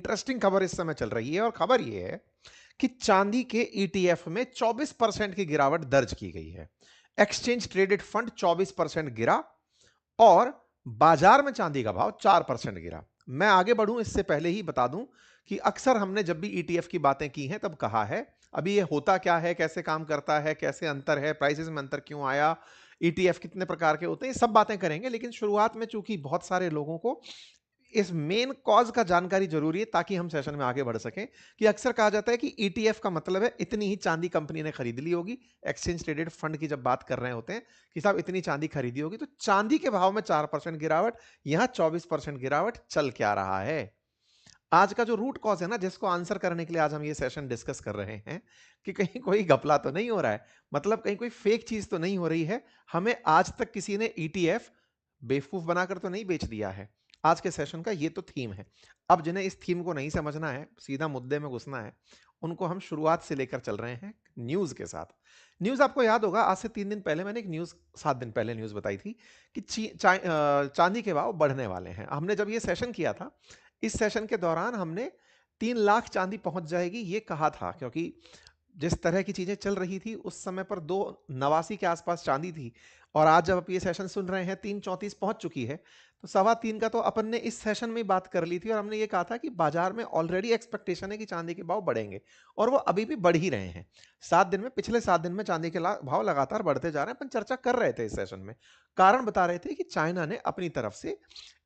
Interesting खबर इस समय चल रही है और खबर यह है कि चांदी के ईटीएफ में 24% की गिरावट दर्ज की गई है। एक्सचेंज ट्रेडेड फंड 24% गिरा और बाजार में चांदी का भाव 4% गिरा। मैं आगे बढ़ूं इससे पहले ही बता दूं कि अक्सर हमने जब भी ईटीएफ की बातें की हैं तब कहा है अभी ये होता क्या है, कैसे काम करता है, कैसे अंतर है, प्राइसेस में अंतर क्यों आया, ईटीएफ कितने प्रकार के होते हैं, ये सब बातें करेंगे। लेकिन शुरुआत में चूंकि बहुत सारे लोगों को इस मेन कॉज का जानकारी जरूरी है ताकि हम सेशन में आगे बढ़ सकें कि अक्सर कहा जाता है कि ईटीएफ का मतलब है इतनी ही चांदी कंपनी ने खरीद ली होगी। एक्सचेंज ट्रेडेड फंड की जब बात कर रहे होते हैं कि साहब इतनी चांदी खरीदी होगी, तो चांदी के भाव में 4% गिरावट, यहां 24% गिरावट चल क्या रहा है। आज का जो रूट कॉज है ना, जिसको आंसर करने के लिए आज हम ये सेशन डिस्कस कर रहे हैं कि कहीं कोई घपला तो नहीं हो रहा है, मतलब कहीं कोई फेक चीज तो नहीं हो रही है, हमें आज तक किसी ने ईटीएफ बेवकूफ बनाकर तो नहीं बेच दिया है। आज के सेशन का ये तो थीम है। अब जिन्हें इस थीम को नहीं समझना है, सीधा मुद्दे में घुसना है, उनको हम शुरुआत से लेकर चल रहे हैं न्यूज के साथ। न्यूज आपको याद होगा, आज से 3 दिन पहले मैंने एक न्यूज, 7 दिन पहले न्यूज बताई थी कि चांदी के भाव बढ़ने वाले हैं। हमने जब ये सेशन किया था, इस सेशन के दौरान हमने 3 लाख चांदी पहुंच जाएगी ये कहा था, क्योंकि जिस तरह की चीजें चल रही थी उस समय पर 289 के आसपास चांदी थी, और आज जब आप ये सेशन सुन रहे हैं 334 पहुंच चुकी है। तो 3.25 का तो अपन ने इस सेशन में बात कर ली थी और हमने ये कहा था कि बाजार में ऑलरेडी एक्सपेक्टेशन है कि चांदी के भाव बढ़ेंगे, और वो अभी भी बढ़ ही रहे हैं। 7 दिन में, पिछले 7 दिन में चांदी के भाव लगातार बढ़ते जा रहे हैं। अपन चर्चा कर रहे थे इस सेशन में, कारण बता रहे थे कि चाइना ने अपनी तरफ से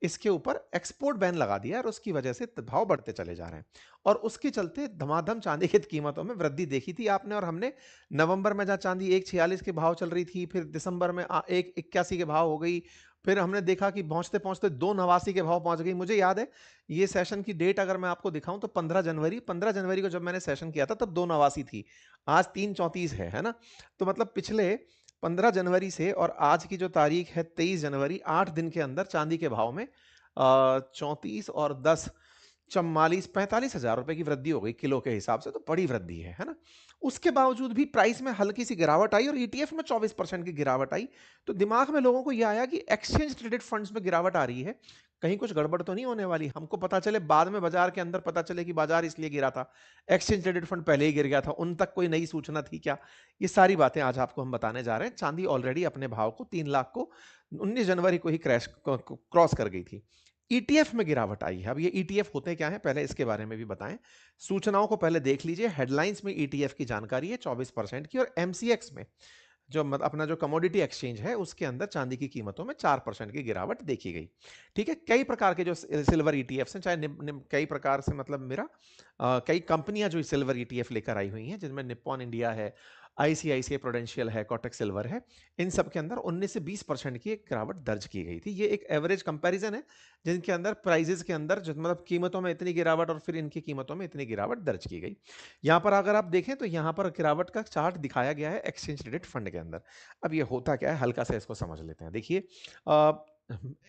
इसके ऊपर एक्सपोर्ट बैन लगा दिया और उसकी वजह से भाव बढ़ते चले जा रहे हैं, और उसके चलते धमाधम चांदी की कीमतों में वृद्धि देखी थी आपने और हमने। नवंबर में जहां चांदी 146 के भाव चल रही थी, फिर दिसंबर में 181 के भाव हो गई, फिर हमने देखा कि पहुंचते पहुंचते 289 के भाव पहुंच गई। मुझे याद है ये सेशन की डेट अगर मैं आपको दिखाऊं तो 15 जनवरी को जब मैंने सेशन किया था तब 289 थी, आज 334 है ना। तो मतलब पिछले 15 जनवरी से और आज की जो तारीख है 23 जनवरी, 8 दिन के अंदर चांदी के भाव में 34 और 10, 44-45 हजार रुपए की वृद्धि हो गई किलो के हिसाब से, तो बड़ी वृद्धि है ना। उसके बावजूद भी प्राइस में हल्की सी गिरावट आई और ईटीएफ में 24% की गिरावट आई। तो दिमाग में लोगों को यह आया कि एक्सचेंज ट्रेडेड फंड्स में गिरावट आ रही है, कहीं कुछ गड़बड़ तो नहीं होने वाली। हमको पता चले बाद में, बाजार के अंदर पता चले कि बाजार इसलिए गिरा था, एक्सचेंज ट्रेडेड फंड पहले ही गिर गया था, उन तक कोई नई सूचना थी क्या। ये सारी बातें आज आपको हम बताने जा रहे हैं। चांदी ऑलरेडी अपने भाव को 3 लाख को 19 जनवरी को ही क्रॉस कर गई थी। ईटीएफ में गिरावट आई है। अब ये ईटीएफ होते क्या है, पहले इसके बारे में भी बताएं। सूचनाओं को पहले देख लीजिए। हेडलाइंस में ईटीएफ की जानकारी है 24% की, और एमसीएक्स में जो अपना जो कमोडिटी एक्सचेंज है उसके अंदर चांदी की कीमतों में 4% की गिरावट देखी गई। ठीक है, कई प्रकार के जो सिल्वर ईटीएफ हैं, चाहे कई प्रकार से, मतलब मेरा कई कंपनियां जो सिल्वर ईटीएफ लेकर आई हुई हैं, जिनमें निप्पॉन इंडिया है, आईसीआईसीआई प्रूडेंशियल है, कोटक सिल्वर है, इन सब के अंदर 19 से 20% की एक गिरावट दर्ज की गई थी। ये एक एवरेज कंपैरिजन है जिनके अंदर प्राइजेस के अंदर मतलब कीमतों में इतनी गिरावट और फिर इनकी कीमतों में इतनी गिरावट दर्ज की गई। यहां पर अगर आप देखें तो यहां पर गिरावट का चार्ट दिखाया गया है एक्सचेंज ट्रेडेड फंड के अंदर। अब ये होता क्या है, हल्का सा इसको समझ लेते हैं। देखिए,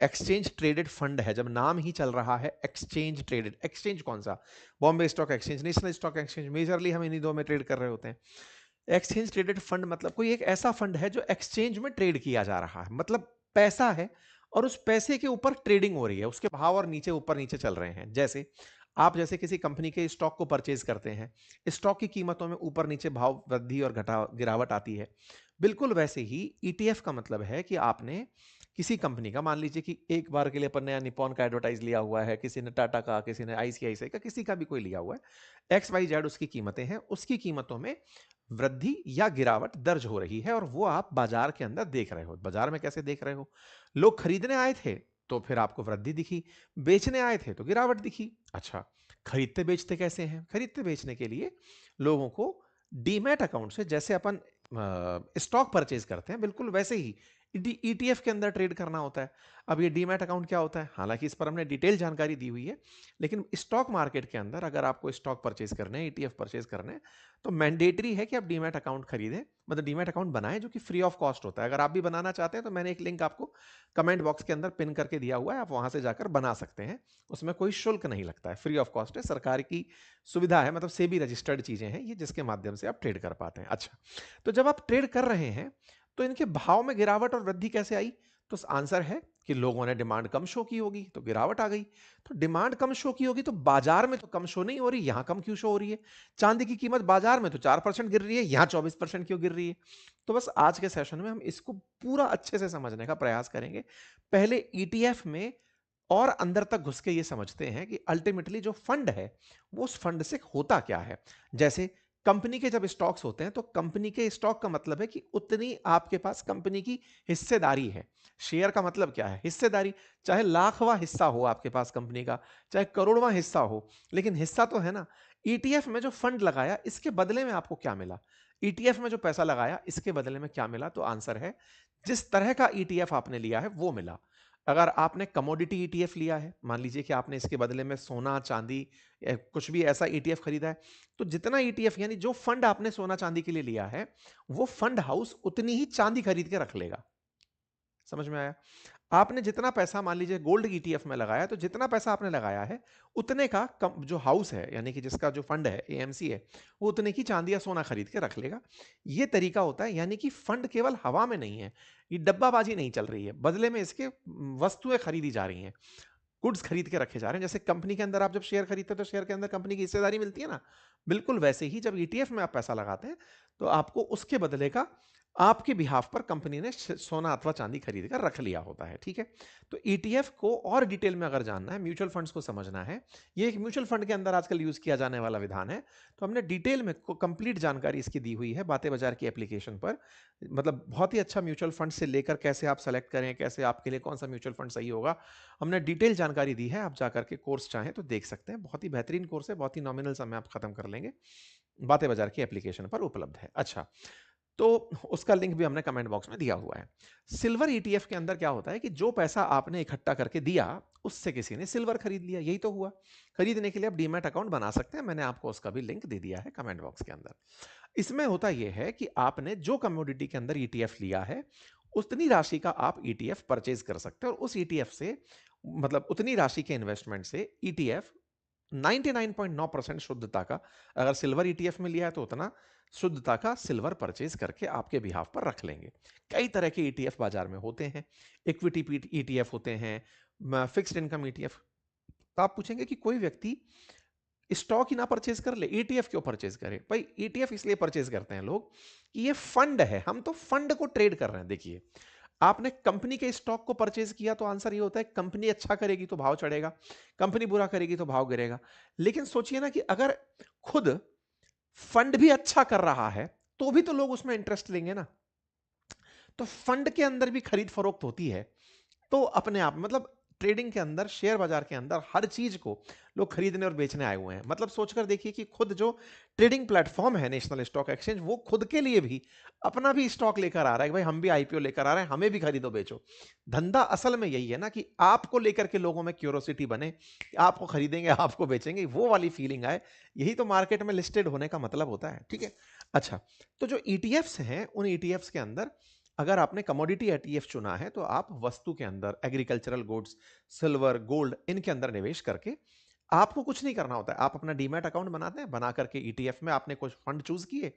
एक्सचेंज ट्रेडेड फंड है, जब नाम ही चल रहा है एक्सचेंज ट्रेडेड, एक्सचेंज कौन सा, Bombay stock exchange, national stock exchange, majorly हम इन्हीं दो में ट्रेड कर रहे होते हैं। एक्सचेंज ट्रेडेड फंड मतलब कोई एक ऐसा फंड है जो एक्सचेंज में ट्रेड किया जा रहा है, मतलब पैसा है और उस पैसे के ऊपर ट्रेडिंग हो रही है, उसके भाव और नीचे ऊपर नीचे चल रहे हैं। जैसे आप जैसे किसी कंपनी के स्टॉक को परचेज करते हैं, स्टॉक की कीमतों में ऊपर नीचे भाव वृद्धि और घटा गिरावट आती है, बिल्कुल वैसे ही ईटीएफ का मतलब है कि आपने किसी कंपनी का, मान लीजिए कि एक बार के लिए अपन ने निपॉन का एडवर्टाइज लिया हुआ है, किसी ने टाटा का, किसी ने आईसीआईसीआई का, किसी का भी कोई लिया हुआ है, एक्स वाई जेड उसकी कीमतें हैं, उसकी कीमतों में वृद्धि या गिरावट दर्ज हो रही है और वो आप बाजार के अंदर देख रहे हो। बाजार में कैसे देख रहे हो, लोग खरीदने आए थे तो फिर आपको वृद्धि दिखी, बेचने आए थे तो गिरावट दिखी। अच्छा, खरीदते बेचते कैसे हैं, खरीदते बेचने के लिए लोगों को डीमैट अकाउंट से, जैसे अपन स्टॉक परचेज करते हैं बिल्कुल वैसे ही ईटीएफ के अंदर ट्रेड करना होता है। अब ये डीमैट अकाउंट क्या होता है, हालांकि इस पर हमने डिटेल जानकारी दी हुई है, लेकिन स्टॉक मार्केट के अंदर अगर आपको स्टॉक परचेज करने हैं, ईटीएफ परचेज करने हैं, तो मैंडेटरी है कि आप डीमैट अकाउंट खरीदें, मतलब डीमैट अकाउंट बनाएं, जो कि फ्री ऑफ कॉस्ट होता है। अगर आप भी बनाना चाहते हैं तो मैंने एक लिंक आपको कमेंट बॉक्स के अंदर पिन करके दिया हुआ है, आप वहां से जाकर बना सकते हैं। उसमें कोई शुल्क नहीं लगता है, फ्री ऑफ कॉस्ट है, सरकार की सुविधा है, मतलब सेबी रजिस्टर्ड चीजें हैं ये, जिसके माध्यम से आप ट्रेड कर पाते हैं। अच्छा, तो जब आप ट्रेड कर रहे हैं तो इनके भाव में गिरावट और वृद्धि कैसे आई, तो आंसर है कि लोगों ने डिमांड कम शो की होगी तो गिरावट आ गई। तो डिमांड कम शो की होगी तो बाजार में तो कम शो नहीं हो रही, यहां कम क्यों शो हो रही है? चांदी की कीमत बाजार में तो 4% गिर रही है, यहां 24% क्यों गिर रही है? तो बस आज के सेशन में हम इसको पूरा अच्छे से समझने का प्रयास करेंगे। पहले ईटीएफ में और अंदर तक घुस के ये समझते हैं कि अल्टीमेटली जो फंड है वो उस फंड से होता क्या है। जैसे कंपनी के जब स्टॉक्स होते हैं तो कंपनी के स्टॉक का मतलब है कि उतनी आपके पास कंपनी की हिस्सेदारी है। शेयर का मतलब क्या है? हिस्सेदारी। चाहे लाखवां हिस्सा हो आपके पास कंपनी का, चाहे करोड़वां हिस्सा हो, लेकिन हिस्सा तो है ना। ईटीएफ में जो फंड लगाया इसके बदले में आपको क्या मिला? ईटीएफ में जो पैसा लगाया इसके बदले में क्या मिला? तो आंसर है जिस तरह का ईटीएफ आपने लिया है वो मिला। अगर आपने कमोडिटी ईटीएफ लिया है, मान लीजिए कि आपने इसके बदले में सोना चांदी कुछ भी ऐसा ईटीएफ खरीदा है, तो जितना ईटीएफ यानी जो फंड आपने सोना चांदी के लिए लिया है वो फंड हाउस उतनी ही चांदी खरीद के रख लेगा। समझ में आया? आपने जितना पैसा मान लीजिए गोल्ड ईटीएफ में लगाया, तो जितना पैसा आपने लगाया है उतने का कम जो हाउस है यानी कि जिसका जो फंड है एएमसी है, वो उतने की चांदी या सोना खरीद के रख लेगा। ये तरीका होता है, यानी कि फंड केवल हवा में नहीं है, ये डब्बाबाजी नहीं चल रही है, बदले में इसके वस्तुएं खरीदी जा रही हैं, गुड्स खरीद के रखे जा रहे हैं। जैसे कंपनी के अंदर आप जब शेयर खरीदते हैं तो शेयर के अंदर कंपनी की हिस्सेदारी मिलती है ना, बिल्कुल वैसे ही जब ईटीएफ में आप पैसा लगाते हैं तो आपको उसके बदले का आपके बिहाफ पर कंपनी ने सोना अथवा चांदी खरीद कर रख लिया होता है। ठीक है, तो ईटीएफ को और डिटेल में अगर जानना है, म्यूचुअल फंड्स को समझना है, ये एक म्यूचुअल फंड के अंदर आजकल यूज किया जाने वाला विधान है, तो हमने डिटेल में कंप्लीट जानकारी इसकी दी हुई है बातें बाजार की एप्लीकेशन पर। मतलब बहुत ही अच्छा म्यूचुअल फंड से लेकर कैसे आप सेलेक्ट करें, कैसे आपके लिए कौन सा म्यूचुअल फंड सही होगा, हमने डिटेल जानकारी दी है। आप जाकर के कोर्स चाहें तो देख सकते हैं, बहुत ही बेहतरीन कोर्स है, बहुत ही नॉमिनल समय आप खत्म कर लेंगे, बातें बाजार की एप्लीकेशन पर उपलब्ध है। अच्छा, तो उसका लिंक भी हमने कमेंट बॉक्स में दिया हुआ है। सिल्वर ईटीएफ के अंदर क्या होता है कि जो पैसा आपने इकट्ठा करके दिया उससे किसी ने सिल्वर खरीद लिया, यही तो हुआ। खरीदने के लिए आप डीमैट अकाउंट बना सकते हैं, मैंने आपको उसका भी लिंक दे दिया है कमेंट बॉक्स के अंदर। इसमें होता यह है कि आपने जो कमोडिटी के अंदर ईटीएफ लिया है उतनी राशि का आप ईटीएफ परचेज कर सकते हैं, और उस ईटीएफ से मतलब उतनी राशि के इन्वेस्टमेंट से ईटीएफ 99.9% शुद्धता का, अगर सिल्वर ईटीएफ में लिया है तो उतना शुद्धता का सिल्वर परचेज करके आपके बिहाफ पर रख लेंगे। कई तरह के ईटीएफ बाजार में होते हैं, इक्विटी ईटीएफ होते हैं, फिक्स्ड इनकम ईटीएफ। तो आप पूछेंगे कि कोई व्यक्ति स्टॉक ही ना परचेज कर ले, ईटीएफ क्यों परचेज करे? भाई ईटीएफ इसलिए परचेज करते हैं लोग कि ये फंड है, हम तो फंड को ट्रेड कर रहे हैं। देखिए, आपने कंपनी के स्टॉक को परचेज किया तो आंसर ये होता है कंपनी अच्छा करेगी तो भाव चढ़ेगा, कंपनी बुरा करेगी तो भाव गिरेगा। लेकिन सोचिए ना कि अगर खुद फंड भी अच्छा कर रहा है तो भी तो लोग उसमें इंटरेस्ट लेंगे ना। तो फंड के अंदर भी खरीद फरोख्त होती है, तो अपने आप मतलब ट्रेडिंग के अंदर, शेयर बाजार के अंदर हर चीज को लोग खरीदने और बेचने आए हुए हैं। मतलब सोचकर देखिए कि खुद जो ट्रेडिंग प्लेटफॉर्म है नेशनल स्टॉक एक्सचेंज, वो खुद के लिए भी अपना भी स्टॉक लेकर आ रहा है कि भाई हम भी आईपीओ लेकर आ रहे हैं, हमें भी खरीदो बेचो। धंधा असल में यही है ना कि आपको लेकर के लोगों में क्यूरोसिटी बने, आपको खरीदेंगे आपको बेचेंगे, वो वाली फीलिंग आए। यही तो मार्केट में लिस्टेड होने का मतलब होता है। ठीक है, अच्छा, तो जो ईटीएफ्स हैं उन ईटीएफ्स के अंदर अगर आपने कमोडिटी ईटीएफ चुना है तो आप वस्तु के अंदर, एग्रीकल्चरल गुड्स, सिल्वर, गोल्ड, इनके अंदर निवेश करके आपको कुछ नहीं करना होता है। आप अपना डीमैट अकाउंट बनाते हैं, बना करके ईटीएफ में आपने कुछ फंड चूज किए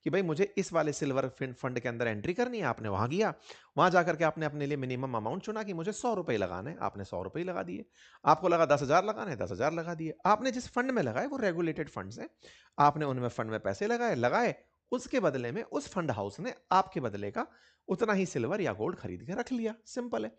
कि भाई मुझे इस वाले सिल्वर फंड के अंदर एंट्री करनी है, आपने वहां गया, वहां जाकर के आपने अपने लिए मिनिमम अमाउंट चुना कि मुझे 100 रुपए लगाने हैं, आपने 100 रुपए लगा दिए। आपको लगा 10,000 लगाने हैं, 10,000 लगा दिए। आपने जिस फंड में लगाए वो रेगुलेटेड फंड्स हैं, आपने उनमें फंड में पैसे लगाए लगाए, उसके बदले में उस फंड हाउस ने आपके बदले का उतना ही सिल्वर या गोल्ड खरीद के रख लिया। सिंपल है।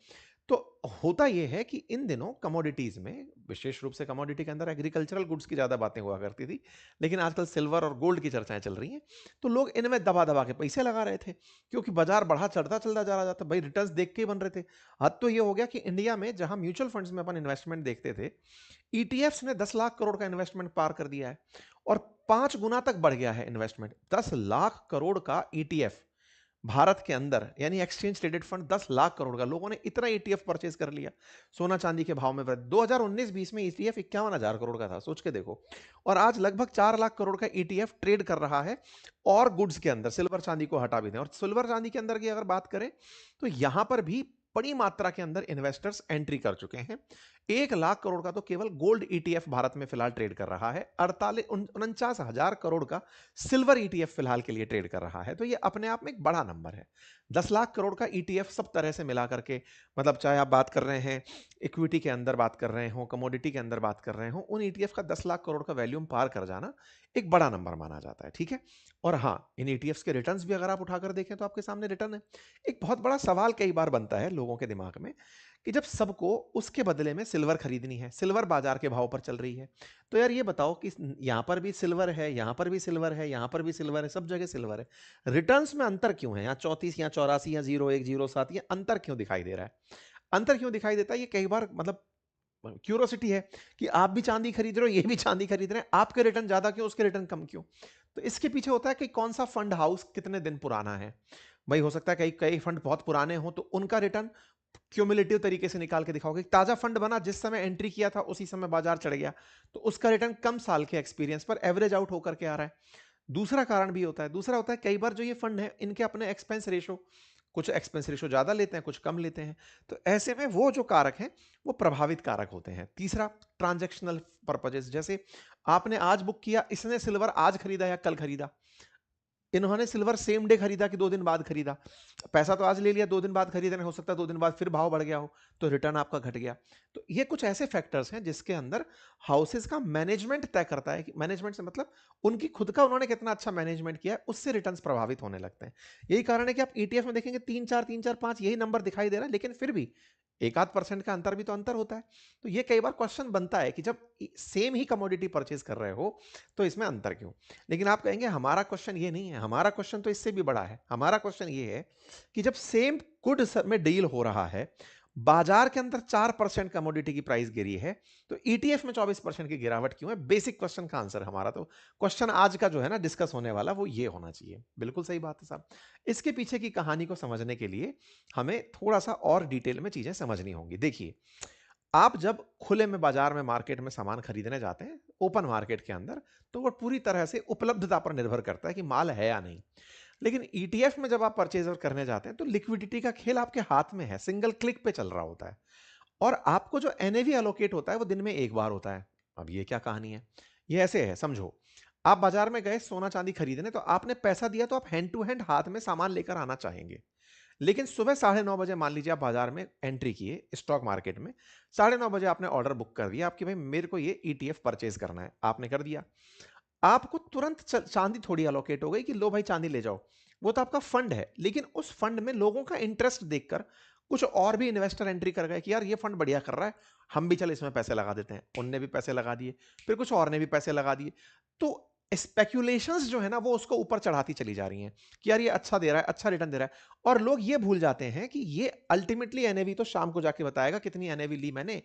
तो होता यह है कि इन दिनों कमोडिटीज में, विशेष रूप से कमोडिटी के अंदर एग्रीकल्चरल गुड्स की ज्यादा बातें हुआ करती थी, लेकिन आजकल सिल्वर और गोल्ड की चर्चाएं चल रही हैं, तो लोग इनमें दबा दबा के पैसे लगा रहे थे क्योंकि बाजार बढ़ा चढ़ता चलता जा रहा था। भाई रिटर्न्स देख के ही बन रहे थे। हद तो ये हो गया कि इंडिया में जहां म्यूचुअल फंड्स में अपन इन्वेस्टमेंट देखते थे, ईटीएफ्स ने 10 लाख करोड़ का इन्वेस्टमेंट पार कर दिया है, और 5 गुना तक बढ़ गया है इन्वेस्टमेंट। 10 लाख करोड़ का ईटीएफ भारत के अंदर, यानी exchange traded fund 10 lakh crore का, लोगों ने इतना ईटीएफ परचेज कर लिया। सोना चांदी के भाव में वृद्धि, 2019-20 में ईटीएफ 51,000 करोड़ का था, सोच के देखो, और आज लगभग 4 लाख करोड़ का ईटीएफ ट्रेड कर रहा है। और गुड्स के अंदर सिल्वर चांदी को हटा भी दें, और सिल्वर चांदी के अंदर की अगर बात करें तो यहां पर भी बड़ी मात्रा के अंदर इन्वेस्टर्स एंट्री कर चुके हैं। 1 लाख करोड़ का तो केवल गोल्ड ईटीएफ भारत में फिलहाल ट्रेड कर रहा है। 49,000 करोड़ का सिल्वर ईटीएफ फिलहाल के लिए ट्रेड कर रहा है। तो ये अपने आप में एक बड़ा नंबर है। 10 लाख करोड़ का ईटीएफ सब तरह से मिला करके, मतलब चाहे आप बात कर रहे हैं इक्विटी के अंदर बात कर रहे हो, कमोडिटी के अंदर बात कर रहे हो, उन ईटीएफ का 10 लाख करोड़ का वैल्यूम पार कर जाना एक बड़ा नंबर माना जाता है। ठीक है। और हाँ, इन ईटीएफ्स के रिटर्न्स भी अगर आप उठाकर देखें तो आपके सामने रिटर्न है। एक बहुत बड़ा सवाल कई बार बनता है लोगों के दिमाग में कि जब सबको उसके बदले में सिल्वर खरीदनी है, सिल्वर बाजार के भाव पर चल रही है, तो यार ये बताओ कि यहां पर भी सिल्वर है, यहां पर भी सिल्वर है, यहां पर भी सिल्वर है, सब जगह सिल्वर है, रिटर्न्स में अंतर क्यों है? यहाँ 34 या 84 या 01 07, ये अंतर क्यों दिखाई दे रहा है? अंतर क्यों दिखाई देता है? ये कई बार मतलब क्यूरोसिटी है कि आप भी चांदी खरीद रहे हो, ये भी चांदी खरीद रहे हैं, आपके रिटर्न ज्यादा क्यों, उसके रिटर्न कम क्यों? तो इसके पीछे होता है कि कौन सा फंड हाउस कितने दिन पुराना है। भाई हो सकता है कई कई फंड बहुत पुराने हो तो उनका रिटर्न क्यूमुलेटिव तरीके से निकाल के दिखाओगे। ताजा फंड बना, जिस समय एंट्री किया था उसी समय बाजार चढ़ गया, तो उसका रिटर्न कम साल के एक्सपीरियंस पर एवरेज आउट होकर के आ रहा है। दूसरा कारण भी होता है, दूसरा होता है कई बार जो ये फंड है इनके अपने एक्सपेंस रेशो, कुछ एक्सपेंस रेशो ज्यादा लेते हैं, कुछ कम लेते हैं। तो ऐसे में वो जो कारक हैं वो प्रभावित कारक होते हैं। तीसरा, ट्रांजैक्शनल पर्पजेस, जैसे आपने आज बुक किया, इसने सिल्वर आज खरीदा या कल खरीदा, इन्होंने सिल्वर सेम डे खरीदा कि 2 दिन बाद खरीदा, पैसा तो आज ले लिया, 2 दिन बाद खरीदना, हो सकता है 2 दिन बाद फिर भाव बढ़ गया हो तो रिटर्न आपका घट गया। तो ये कुछ ऐसे फैक्टर्स हैं जिसके अंदर हाउसेस का मैनेजमेंट तय करता है कि मैनेजमेंट से मतलब उनकी खुद का उन्होंने कितना अच्छा मैनेजमेंट किया है, उससे रिटर्न्स प्रभावित होने लगते हैं। यही कारण है कि आप ईटीएफ में देखेंगे 3 4 यही नंबर दिखाई दे रहा है, लेकिन फिर भी 1-8% का अंतर भी तो अंतर होता है। तो ये कई बार क्वेश्चन बनता है कि जब सेम ही कमोडिटी परचेज कर रहे हो तो इसमें अंतर क्यों? लेकिन आप कहेंगे हमारा क्वेश्चन ये नहीं है, हमारा क्वेश्चन तो इससे भी बड़ा है। हमारा क्वेश्चन ये है कि जब सेम गुड में डील हो रहा है, बाजार के अंदर 4% कमोडिटी की प्राइस गिरी है, तो ईटीएफ में 24% की गिरावट क्यों है? बेसिक क्वेश्चन का आंसर हमारा तो क्वेश्चन आज का जो है ना डिस्कस होने वाला, वो ये होना चाहिए। बिल्कुल सही बात है साहब। इसके पीछे की कहानी को समझने के लिए हमें थोड़ा सा और डिटेल में चीजें समझनी होंगी। देखिए, आप जब खुले में बाजार में मार्केट में सामान खरीदने जाते हैं ओपन मार्केट के अंदर, तो वो पूरी तरह से उपलब्धता पर निर्भर करता है कि माल है या नहीं। लेकिन ईटीएफ में जब आप परचेज करने जाते हैं तो लिक्विडिटी का खेल आपके हाथ में है, सिंगल क्लिक पे चल रहा होता है, और आपको जो एनएवी एलोकेट होता है वो दिन में एक बार होता है। अब ये क्या कहानी है? ये ऐसे है, समझो। आप बाजार में गए सोना चांदी खरीदने, तो आपने पैसा दिया तो आप हैंड टू हैंड हाथ में सामान लेकर आना चाहेंगे। लेकिन सुबह 9:30 मान लीजिए आप बाजार में एंट्री किए स्टॉक मार्केट में, 9:30 आपने ऑर्डर बुक कर दिया आपकी, भाई मेरे को ये ईटीएफ परचेज करना है, आपने कर दिया। आपको तुरंत चांदी थोड़ी अलोकेट हो गई कि लो भाई चांदी ले जाओ। वो तो आपका फंड है, लेकिन उस फंड में लोगों का इंटरेस्ट देखकर कुछ और भी इन्वेस्टर एंट्री कर गए कि यार ये फंड बढ़िया कर रहा है, हम भी चल इसमें पैसे लगा देते हैं। उनने भी पैसे लगा दिए, फिर कुछ और ने भी पैसे लगा दिए। तो स्पेक्यूलेशंस जो है ना वो उसको ऊपर चढ़ाती चली जा रही हैं कि यार ये अच्छा दे रहा है, अच्छा रिटर्न दे रहा है। और लोग ये भूल जाते हैं कि ये अल्टीमेटली एनएवी तो शाम को जाके बताएगा कितनी एनएवी ली मैंने,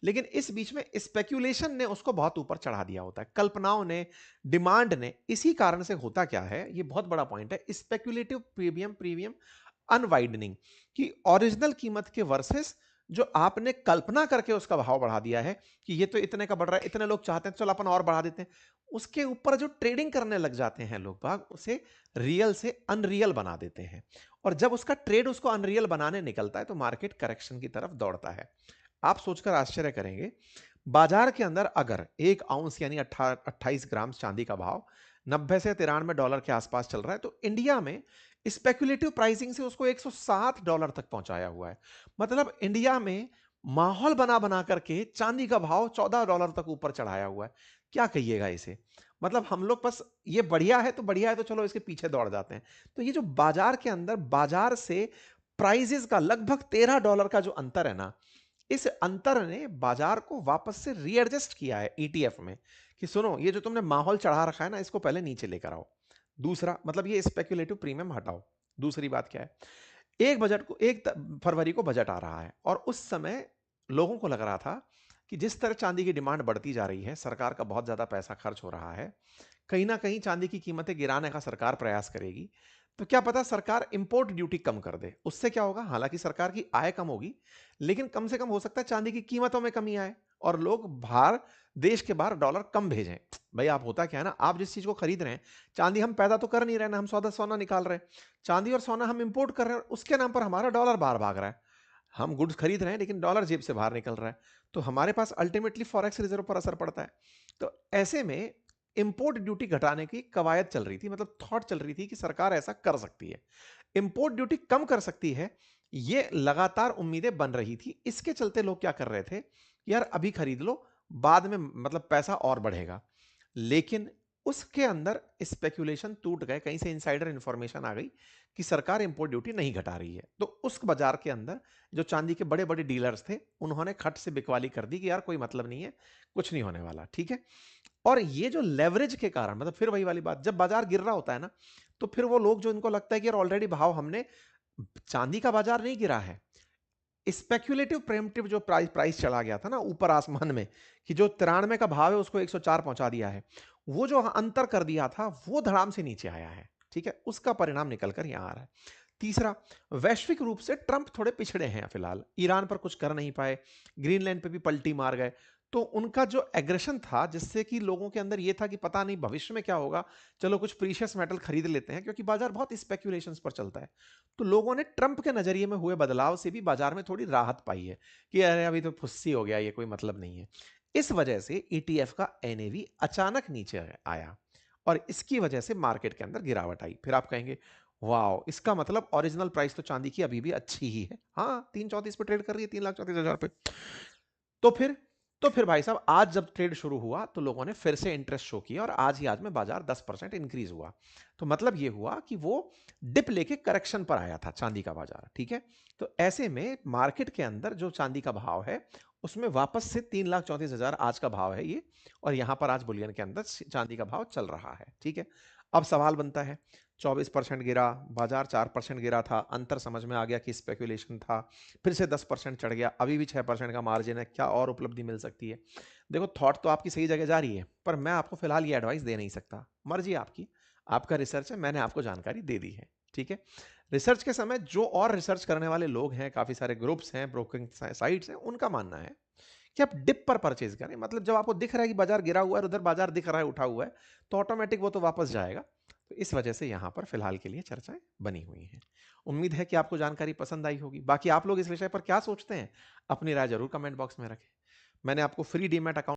लेकिन इस बीच में स्पेक्यूलेशन ने उसको बहुत ऊपर चढ़ा दिया होता है, कल्पनाओं ने, डिमांड ने। इसी कारण से होता क्या है, ये बहुत बड़ा पॉइंट है, स्पेक्यूलेटिव प्रीमियम प्रीमियम अनवाइडनिंग, कि ओरिजिनल कीमत के वर्सेस जो आपने कल्पना करके उसका भाव बढ़ा दिया है कि ये तो इतने का बढ़ रहा है, इतने लोग चाहते हैं, चलो अपन और बढ़ा देते हैं, उसके ऊपर जो ट्रेडिंग करने लग जाते हैं लोग बाग, उसे रियल से अनरियल बना देते हैं। और जब उसका ट्रेड उसको अनरियल बनाने निकलता है तो मार्केट करेक्शन की तरफ दौड़ता है। आप सोचकर आश्चर्य करेंगे, बाजार के अंदर अगर 1 आउंस यानी 28 ग्राम चांदी का भाव 90 से $93 के आसपास चल रहा है, तो इंडिया में स्पेक्युलेटिव प्राइसिंग से उसको $160 तक पहुंचाया हुआ है। मतलब इंडिया में माहौल बना बना करके चांदी का भाव $14 तक ऊपर चढ़ाया हुआ है। क्या कहिएगा इसे? मतलब हम लोग बस ये बढ़िया है तो बढ़िया है तो चलो इसके पीछे दौड़ जाते हैं। तो ये जो बाजार के अंदर बाजार से प्राइजेस का लगभग $13 का जो अंतर है ना, इस अंतर ने बाजार को वापस से रीएडजस्ट किया है ईटीएफ में कि सुनो ये जो तुमने माहौल चढ़ा रखा है ना, इसको पहले नीचे लेकर आओ। दूसरा मतलब ये स्पेक्युलेटिव प्रीमियम हटाओ। दूसरी बात क्या है, एक बजट को 1 फरवरी को बजट आ रहा है और उस समय लोगों को लग रहा था कि जिस तरह चांदी की डिमांड बढ़ती जा रही है, सरकार का बहुत ज्यादा पैसा खर्च हो रहा है, कहीं ना कहीं चांदी की कीमतें गिराने का सरकार प्रयास करेगी। तो क्या पता सरकार इंपोर्ट ड्यूटी कम कर दे, उससे क्या होगा, हालांकि सरकार की आय कम होगी, लेकिन कम से कम हो सकता है चांदी की कीमतों में कमी आए और लोग बाहर, देश के बाहर डॉलर कम भेजें। भाई आप होता क्या है ना, आप जिस चीज को खरीद रहे हैं, चांदी हम पैदा तो कर नहीं रहे ना, हम सौदा सोना निकाल रहे हैं, चांदी और सोना हम इंपोर्ट कर रहे हैं, उसके नाम पर हमारा डॉलर बाहर भाग रहा है। हम गुड्स खरीद रहे हैं लेकिन डॉलर जेब से बाहर निकल रहा है, तो हमारे पास अल्टीमेटली फॉरेक्स रिजर्व पर असर पड़ता है। तो ऐसे में इंपोर्ट ड्यूटी घटाने की कवायद चल रही थी, मतलब थॉट चल रही थी कि सरकार ऐसा कर सकती है, इंपोर्ट ड्यूटी कम कर सकती है। ये लगातार उम्मीदें बन रही थी। इसके चलते लोग क्या कर रहे थे, यार अभी खरीद लो, बाद में मतलब पैसा और बढ़ेगा। लेकिन उसके अंदर स्पेकुलेशन टूट गए, कहीं से इनसाइडर इंफॉर्मेशन आ गई कि सरकार इंपोर्ट ड्यूटी नहीं घटा रही है। तो उस बाजार के अंदर जो चांदी के बड़े बड़े डीलर्स थे, उन्होंने खट से बिकवाली कर दी कि यार कोई मतलब नहीं है, कुछ नहीं होने वाला, ठीक है। और ये जो लेवरेज के कारण, मतलब फिर वही वाली बात, जब बाजार गिर रहा होता है ना, तो फिर वो लोग जो इनको लगता है कि यार ऑलरेडी भाव हमने, चांदी का बाजार नहीं गिरा है, स्पेक्युलेटिव प्रेम्पटिव जो प्राइस प्राइस चला गया था ना ऊपर आसमान में, कि जो 93 का भाव है उसको 104 पहुंचा दिया है, वो जो अंतर कर दिया था वो धड़ाम से नीचे आया है, ठीक है। उसका परिणाम निकलकर यहां आ रहा है। तीसरा, वैश्विक रूप से ट्रंप थोड़े पिछड़े हैं फिलहाल, ईरान पर कुछ कर नहीं पाए, ग्रीनलैंड पे भी पलटी मार गए। तो उनका जो एग्रेशन था, जिससे कि लोगों के अंदर ये था कि पता नहीं भविष्य में क्या होगा, चलो कुछ प्रीशियस मेटल खरीद लेते हैं, क्योंकि बाजार बहुत स्पेक्यूलेशंस पर चलता है। तो लोगों ने ट्रंप के नजरिए में हुए बदलाव से भी बाजार में थोड़ी राहत पाई है कि अरे अभी तो फुस्सी हो गया, ये कोई मतलब नहीं है। इस वजह से ईटीएफ का एनएवी अचानक नीचे आया और इसकी वजह से मार्केट के अंदर गिरावट आई। फिर आप कहेंगे वाह, इसका मतलब ओरिजिनल प्राइस तो चांदी की अभी भी अच्छी ही है। हाँ, 334 पे ट्रेड कर रही है, 3,34,000 पे। तो फिर तो फिर भाई साहब, आज जब ट्रेड शुरू हुआ तो लोगों ने फिर से इंटरेस्ट शो किया और आज ही आज में बाजार 10% इंक्रीज हुआ। तो मतलब ये हुआ कि वो डिप लेके करेक्शन पर आया था चांदी का बाजार, ठीक है। तो ऐसे में मार्केट के अंदर जो चांदी का भाव है, उसमें वापस से 3,34,000 आज का भाव है ये, और यहां पर आज बुलियन के अंदर चांदी का भाव चल रहा है, ठीक है। अब सवाल बनता है, 24% गिरा बाजार, 4% गिरा था, अंतर समझ में आ गया कि स्पेकुलेशन था, फिर से 10% चढ़ गया, अभी भी 6% का मार्जिन है, क्या और उपलब्धि मिल सकती है। देखो, थॉट तो आपकी सही जगह जा रही है, पर मैं आपको फिलहाल ये एडवाइस दे नहीं सकता, मर्जी आपकी, आपका रिसर्च है, मैंने आपको जानकारी दे दी है, ठीक है। रिसर्च के समय जो और रिसर्च करने वाले लोग हैं, काफी सारे ग्रुप्स हैं, ब्रोकिंग साइट्स हैं, उनका मानना है कि आप डिप पर परचेज करें। मतलब जब आपको दिख रहा है कि बाजार गिरा हुआ है, उधर बाजार दिख रहा है उठा हुआ है, तो ऑटोमेटिक वो तो वापस जाएगा। तो इस वजह से यहां पर फिलहाल के लिए चर्चाएं बनी हुई हैं। उम्मीद है कि आपको जानकारी पसंद आई होगी। बाकी आप लोग इस विषय पर क्या सोचते हैं, अपनी राय जरूर कमेंट बॉक्स में रखें। मैंने आपको फ्री डीमैट अकाउंट